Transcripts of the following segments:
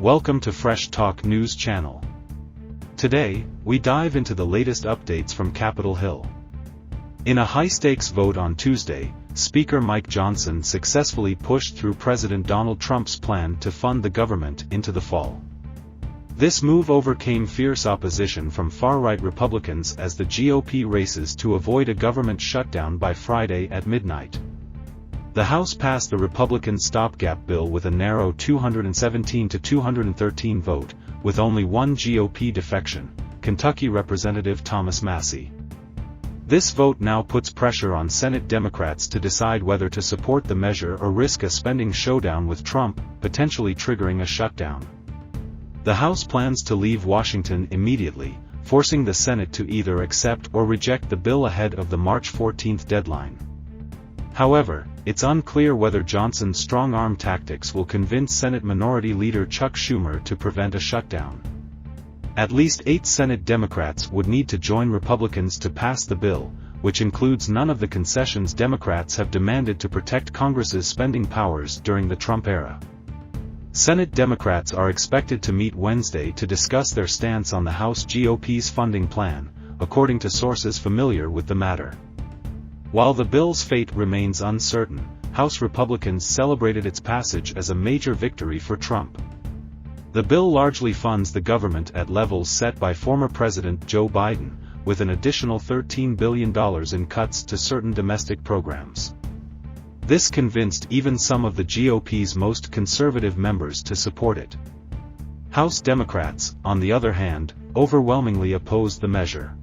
Welcome to Fresh Talk News Channel. Today, we dive into the latest updates from Capitol Hill. In a high-stakes vote on Tuesday, Speaker Mike Johnson successfully pushed through President Donald Trump's plan to fund the government into the fall. This move overcame fierce opposition from far-right Republicans as the GOP races to avoid a government shutdown by Friday at midnight. The House passed the Republican stopgap bill with a narrow 217 to 213 vote, with only one GOP defection, Kentucky Representative Thomas Massie. This vote now puts pressure on Senate Democrats to decide whether to support the measure or risk a spending showdown with Trump, potentially triggering a shutdown. The House plans to leave Washington immediately, forcing the Senate to either accept or reject the bill ahead of the March 14 deadline. However, it's unclear whether Johnson's strong-arm tactics will convince Senate Minority Leader Chuck Schumer to prevent a shutdown. At least 8 Senate Democrats would need to join Republicans to pass the bill, which includes none of the concessions Democrats have demanded to protect Congress's spending powers during the Trump era. Senate Democrats are expected to meet Wednesday to discuss their stance on the House GOP's funding plan, according to sources familiar with the matter. While the bill's fate remains uncertain, House Republicans celebrated its passage as a major victory for Trump. The bill largely funds the government at levels set by former President Joe Biden, with an additional $13 billion in cuts to certain domestic programs. This convinced even some of the GOP's most conservative members to support it. House Democrats, on the other hand, overwhelmingly opposed the measure.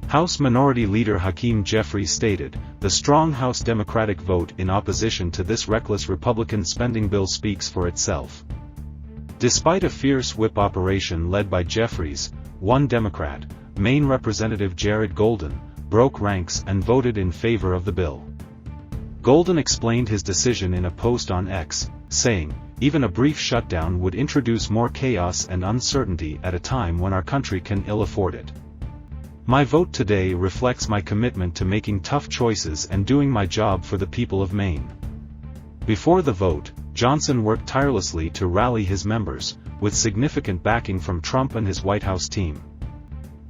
House Minority Leader Hakeem Jeffries stated, "The strong House Democratic vote in opposition to this reckless Republican spending bill speaks for itself." Despite a fierce whip operation led by Jeffries, one Democrat, Maine Representative Jared Golden, broke ranks and voted in favor of the bill. Golden explained his decision in a post on X, saying, "Even a brief shutdown would introduce more chaos and uncertainty at a time when our country can ill afford it. My vote today reflects my commitment to making tough choices and doing my job for the people of Maine." Before the vote, Johnson worked tirelessly to rally his members, with significant backing from Trump and his White House team.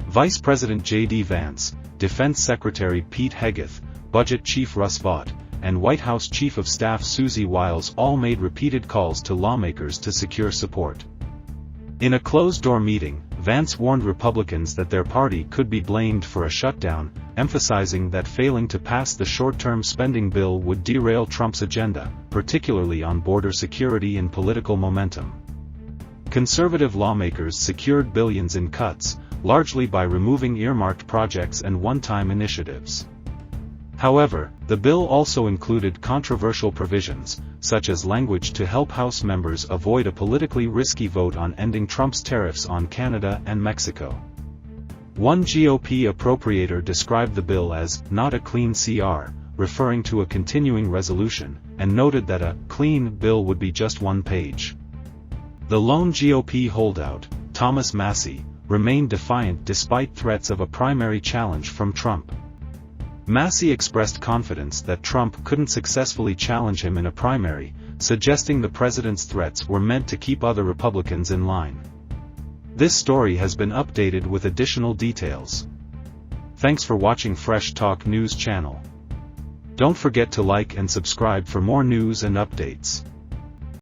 Vice President J.D. Vance, Defense Secretary Pete Hegseth, Budget Chief Russ Vought, and White House Chief of Staff Susie Wiles all made repeated calls to lawmakers to secure support. In a closed-door meeting, Vance warned Republicans that their party could be blamed for a shutdown, emphasizing that failing to pass the short-term spending bill would derail Trump's agenda, particularly on border security and political momentum. Conservative lawmakers secured billions in cuts, largely by removing earmarked projects and one-time initiatives. However, the bill also included controversial provisions, such as language to help House members avoid a politically risky vote on ending Trump's tariffs on Canada and Mexico. One GOP appropriator described the bill as "not a clean CR," referring to a continuing resolution, and noted that a "clean" bill would be just one page. The lone GOP holdout, Thomas Massie, remained defiant despite threats of a primary challenge from Trump. Massie expressed confidence that Trump couldn't successfully challenge him in a primary, suggesting the president's threats were meant to keep other Republicans in line. This story has been updated with additional details. Thanks for watching Fresh Talk News Channel. Don't forget to like and subscribe for more news and updates.